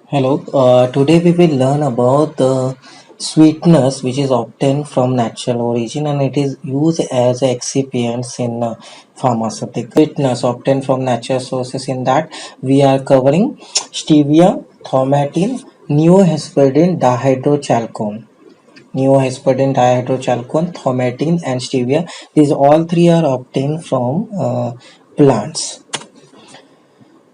Hello, today we will learn about the sweetness which is obtained from natural origin and it is used as excipients in pharmaceutical. Sweetness obtained from natural sources, in that we are covering stevia, thaumatin, neohesperdine dihydrochalcone. Neohesperdine dihydrochalcone, thaumatin and stevia. These all three are obtained from plants.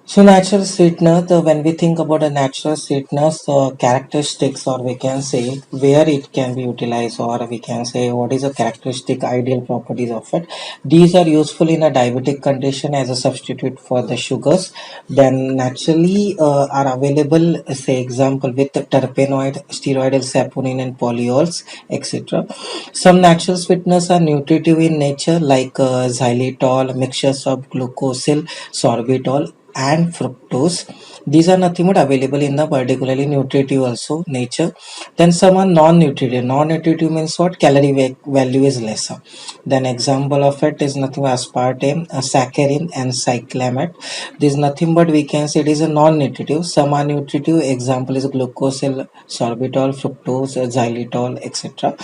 So natural sweetener, when we think about a natural sweetener, the characteristics, or we can say where it can be utilized, or we can say what is the characteristic ideal properties of it. These are useful in a diabetic condition as a substitute for the sugars. Then naturally are available, say example with terpenoid, steroidal saponin and polyols, etc. Some natural sweeteners are nutritive in nature like xylitol, mixtures of glucosyl, sorbitol and fructose. These are nothing but available in the particularly nutritive also nature. Then some are non-nutritive. Non-nutritive means what? Calorie value is lesser. Then example of it is nothing but aspartame, saccharin and cyclamate. This is nothing but we can say it is a non-nutritive. Some are nutritive. Example is glucosyl, sorbitol, fructose, xylitol, etc.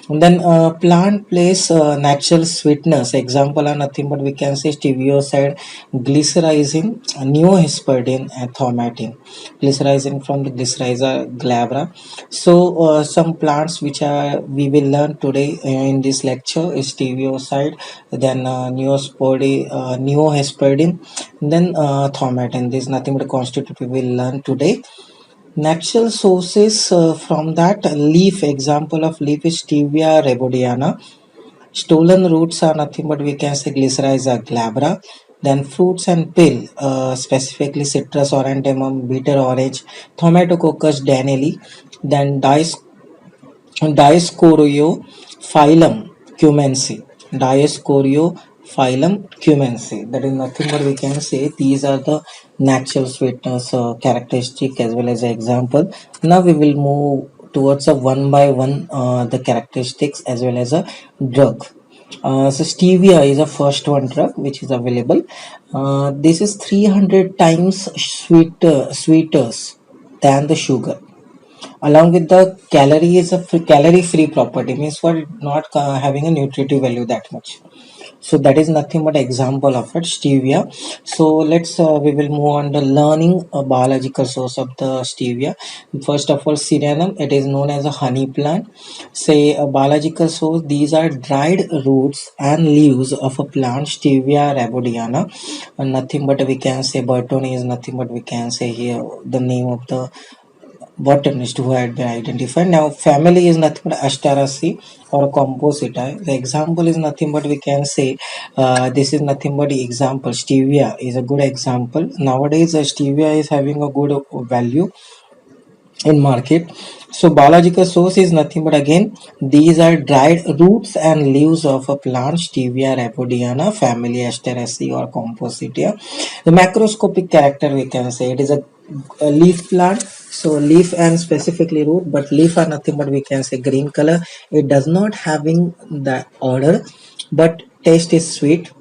And then plant place natural sweeteners. Example are nothing but we can say stevioxide, glycyrrhizin, neohesperdine and thaumatin. Glycyrrhizin from the Glycyrrhiza glabra. So some plants which are we will learn today in this lecture is stevioxide, then neohesperdine, then thaumatin. This is nothing but a constituent we will learn today. Natural sources from that leaf, example of leaf is stevia rebaudiana. Stolen roots are nothing but we can say Glycyrrhiza glabra. Then fruits and peel, specifically citrus, aurantium, bitter orange, Thaumatococcus danieli. Then Dioscorio phylum cumensi. Dioscorio phylum cumensi. That is nothing but we can say these are the natural sweetness characteristic as well as an example. Now we will move towards a one by one the characteristics as well as a drug. So stevia is a first one drug which is available. This is 300 times sweeter than the sugar. Along with the calorie is a calorie free property, means for not having a nutritive value that much. So that is nothing but example of it, stevia. So let's we will move on to learning a biological source of the stevia. First of all, syrianum, it is known as a honey plant. Say a biological source, these are dried roots and leaves of a plant stevia rebaudiana, and nothing but we can say Bertoni is nothing but we can say here the name of the botanist who had been identified. Now, family is nothing but Asteraceae or Compositae. The example is nothing but we can say this is nothing but the example. Stevia is a good example. Nowadays, stevia is having a good value in market. So biological source is nothing but again these are dried roots and leaves of a plant stevia rebaudiana, family Asteraceae or Compositia. The macroscopic character we can say it is a leaf plant. So leaf and specifically root, but leaf are nothing but we can say green color. It does not having the odor, but taste is sweet.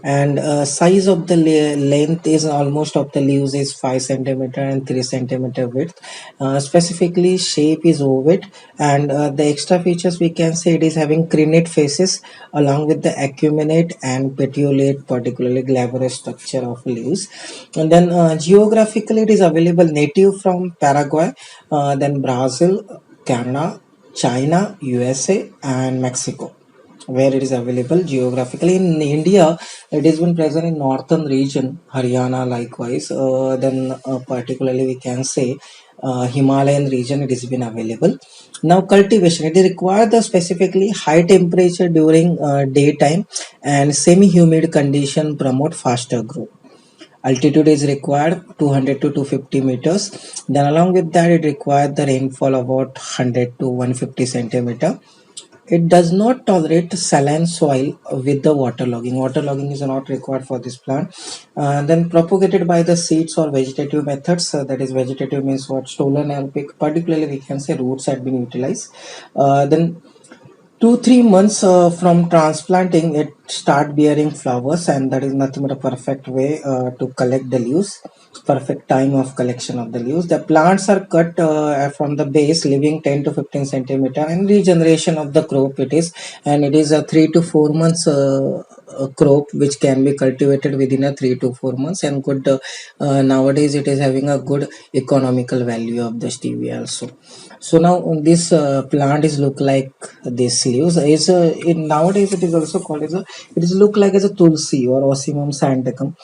And size of the length is almost of the leaves is 5 centimeter and 3 centimeter width. Specifically shape is ovoid, and the extra features we can say it is having crenate faces along with the acuminate and petiolate, particularly glabrous structure of leaves. And then geographically it is available native from Paraguay, then Brazil, Canada, China, USA and Mexico, where it is available geographically. In India, it has been present in northern region, Haryana likewise. Then particularly we can say Himalayan region, it has been available. Now cultivation, it requires the specifically high temperature during daytime and semi-humid condition promote faster growth. Altitude is required 200 to 250 meters. Then along with that it required the rainfall about 100 to 150 centimeter. It does not tolerate saline soil with the waterlogging. Waterlogging is not required for this plant. Then propagated by the seeds or vegetative methods. That is vegetative means what? Stolen and pick. Particularly we can say roots had been utilized. Then 2-3 months from transplanting, it start bearing flowers, and that is nothing but a perfect way to collect the leaves. Perfect time of collection of the leaves. The plants are cut from the base, leaving 10 to 15 centimeter, and regeneration of the crop it is, and it is a 3 to 4 months crop which can be cultivated within a 3 to 4 months, and good nowadays it is having a good economical value of the stevia also. So now this plant is look like this leaves is nowadays it is also called as a, it is look like as a tulsi or Ocimum santicum,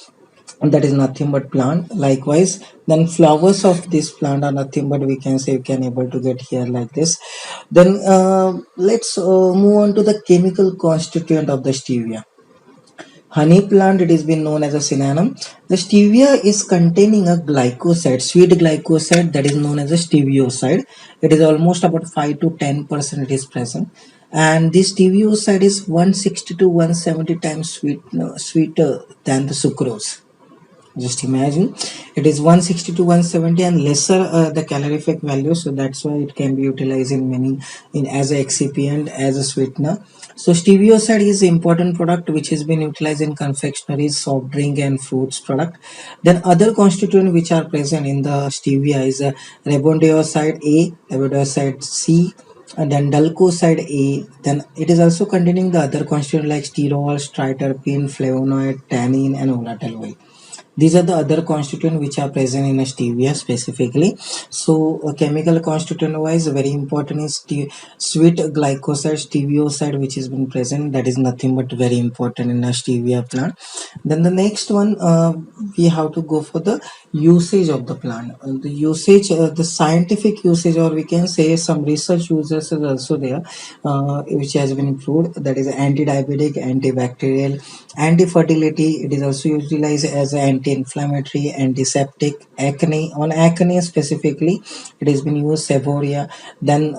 that is nothing but plant. Likewise, then flowers of this plant are nothing but we can say, you can able to get here like this. Then let's move on to the chemical constituent of the stevia. Honey plant, it has been known as a synonym. The stevia is containing a glycoside, sweet glycoside, that is known as a stevioside. It is almost about 5 to 10% it is present. And this stevioside is 160 to 170 times sweeter than the sucrose. Just imagine, it is 160 to 170 and lesser the calorific value, so that's why it can be utilized in many, in as a excipient, as a sweetener. So stevioside is an important product which has been utilized in confectionery, soft drink and fruits product. Then other constituents which are present in the stevia is ribondioside A, ribondioside C, and then dulcoside A. Then it is also containing the other constituent like sterol, triterpene, flavonoid, tannin and volatile oil. These are the other constituent which are present in a stevia specifically. So chemical constituent wise, very important is sweet glycoside, stevioside, which has been present. That is nothing but very important in a stevia plant. Then the next one, we have to go for the usage of the plant. The usage, the scientific usage, or we can say some research uses is also there, which has been improved. That is anti-diabetic, antibacterial, anti-fertility. It is also utilized as an anti-inflammatory, antiseptic, acne. On acne specifically, it has been used Sevoria. Then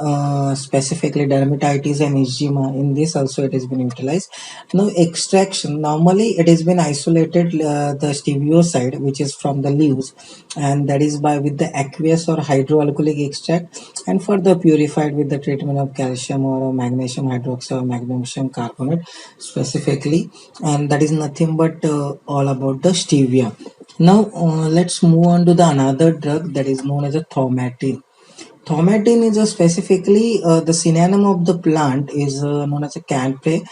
specifically dermatitis and eczema. In this also it has been utilized. Now extraction. Normally it has been isolated the stevioside, which is from the leaves, and that is by with the aqueous or hydroalcoholic extract, and further purified with the treatment of calcium or magnesium hydroxide or magnesium carbonate specifically, and that is nothing but all about the stevia. Now let's move on to the another drug that is known as a thaumatin. Thaumatin is a specifically the synonym of the plant is known as a canpe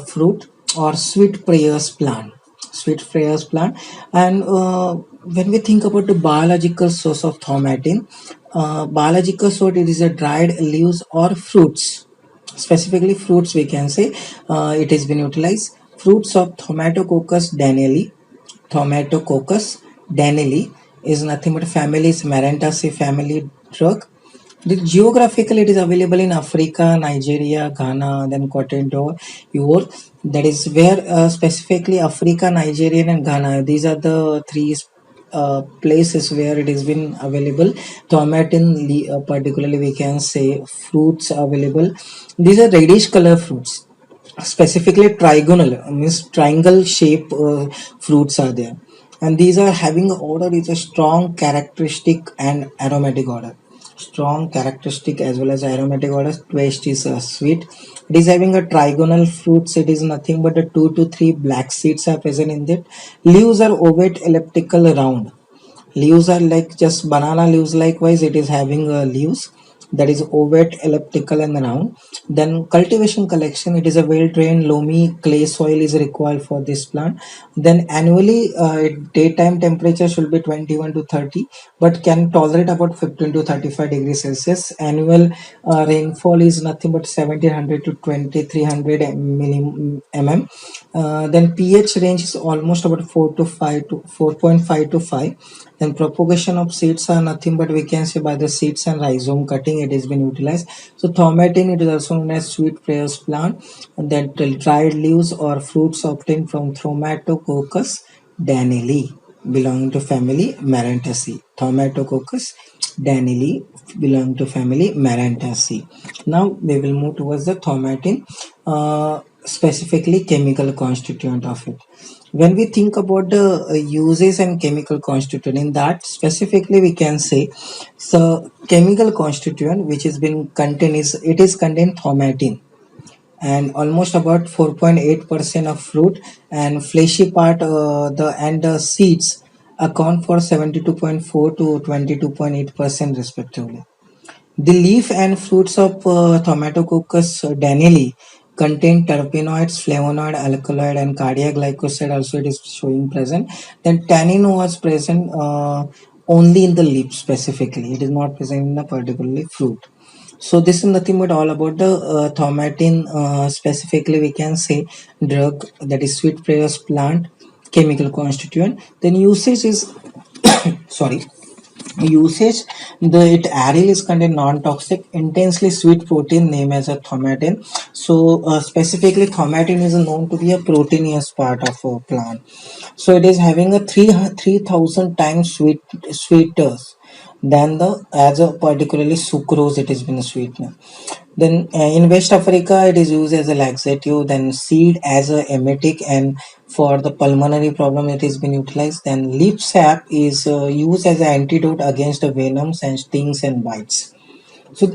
fruit or sweet prayers plant. Sweet prayers plant, and when we think about the biological source of thaumatin, biological source, it is a dried leaves or fruits, specifically fruits we can say. It has been utilized fruits of Thaumatococcus danieli is nothing but family is Maranthaceae family drug. The geographically it is available in Africa, Nigeria, Ghana, then Cote d'Ivoire. That is where specifically Africa, Nigeria, and Ghana. These are the three places where it has been available. Thaumatin, particularly we can say fruits available. These are reddish color fruits, specifically trigonal, means triangle shape fruits are there, and these are having a odor is a strong characteristic and aromatic odor. Strong characteristic as well as aromatic odor. Taste is sweet. It is having a trigonal fruits. It is nothing but a 2 to 3 black seeds are present in that. Leaves are ovate, elliptical, round. Leaves are like just banana leaves. Likewise, it is having leaves that is ovate, elliptical, and round. Then cultivation collection. It is a well-drained loamy clay soil is required for this plant. Then annually, daytime temperature should be 21 to 30, but can tolerate about 15 to 35 degrees Celsius. Annual rainfall is nothing but 1700 to 2300 mm. Then pH range is almost about 4 to 5 to 4.5 to 5. Then propagation of seeds are nothing but we can say by the seeds and rhizome cutting it has been utilized. So thaumatin, it is also known as sweet prayers plant, and then the dried leaves or fruits obtained from Thaumatococcus danieli belonging to family Maranthaceae. Thaumatococcus danieli belong to family Maranthaceae. Now we will move towards the thaumatin, specifically chemical constituent of it. When we think about the uses and chemical constituent, in that specifically we can say, so chemical constituent which has been contained is, it is contained thaumatin, and almost about 4.8% of fruit, and fleshy part the seeds account for 72.4 to 22.8% respectively. The leaf and fruits of Tomatococcus danieli contain terpenoids, flavonoid, alkaloid, and cardiac glycoside. Also, it is showing present. Then tannin was present only in the leaf specifically. It is not present in the particularly fruit. So this is nothing but all about the thaumatin. Specifically, we can say drug, that is sweet prayers plant chemical constituent. Then usage is sorry, usage, the it aryl is contain non-toxic intensely sweet protein named as a thaumatin. So specifically thaumatin is known to be a proteinous part of a plant. So it is having a 3000 times sweeter than the as a particularly sucrose it has been sweetener. Then in West Africa, it is used as a laxative. Then seed as a emetic, and for the pulmonary problem, it has been utilized. Then leaf sap is used as an antidote against the venoms and stings and bites. So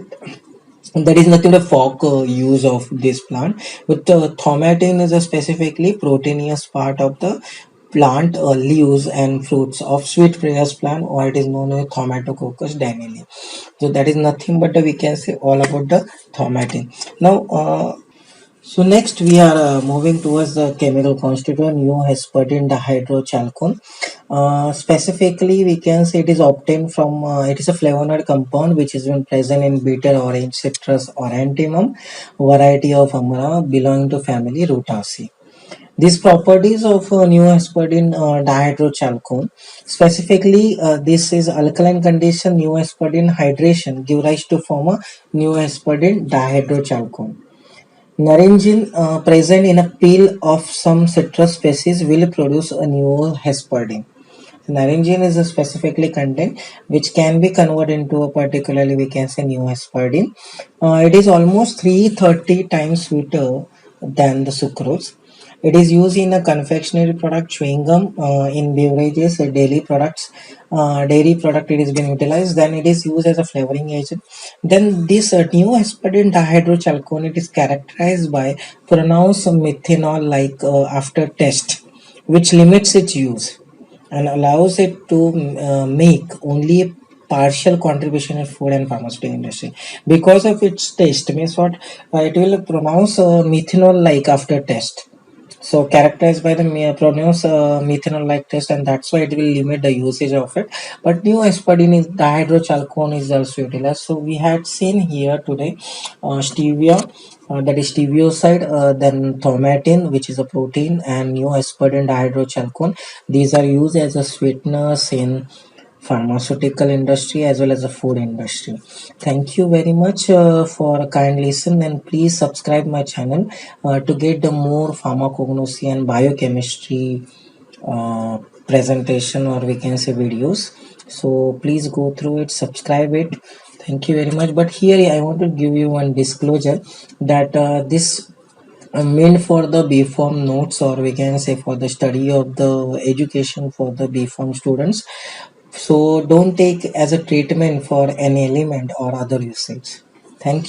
that is nothing but folk use of this plant. But thaumatin is a specifically proteinous part of the plant leaves and fruits of sweet prayers plant, or it is known as Thaumacoccus danieli. So that is nothing but we can say all about the thaumatin. Now so next we are moving towards the chemical constituent neohesperine dihydrochalcone. Specifically, we can say it is obtained from it is a flavonoid compound which is been present in bitter orange, citrus, aurantium variety of amara belonging to family Rutaceae. These properties of neohesperine dihydrochalcone, specifically this is alkaline condition neohesperine hydration give rise to form a neohesperine dihydrochalcone. Naringin present in a peel of some citrus species will produce a neohesperine. Naringin is a specifically content which can be converted into a particularly we can say neohesperine. It is almost 330 times sweeter than the sucrose. It is used in a confectionery product, chewing gum, in beverages, daily products, dairy product. It has been utilized. Then it is used as a flavoring agent. Then this new aspartame dihydrochalcone it is characterized by pronounced methanol like after test, which limits its use and allows it to make only a partial contribution in food and pharmaceutical industry because of its taste means what it will pronounce methanol like after test, so characterized by the pronounced methanol like test, and that's why it will limit the usage of it. But new aspartame is dihydrochalcone is also utilized. So we had seen here today stevia, that is stevioside, then thaumatin which is a protein, and new aspartame dihydrochalcone. These are used as a sweeteners in pharmaceutical industry as well as the food industry. Thank you very much for a kind listen, and please subscribe my channel to get the more pharmacognosy and biochemistry uh, presentation, or we can say videos. So please go through it, subscribe it. Thank you very much. But here I want to give you one disclosure that this meant for the B Form notes, or we can say for the study of the education for the B Form students. So don't take as a treatment for any element or other usage. Thank you.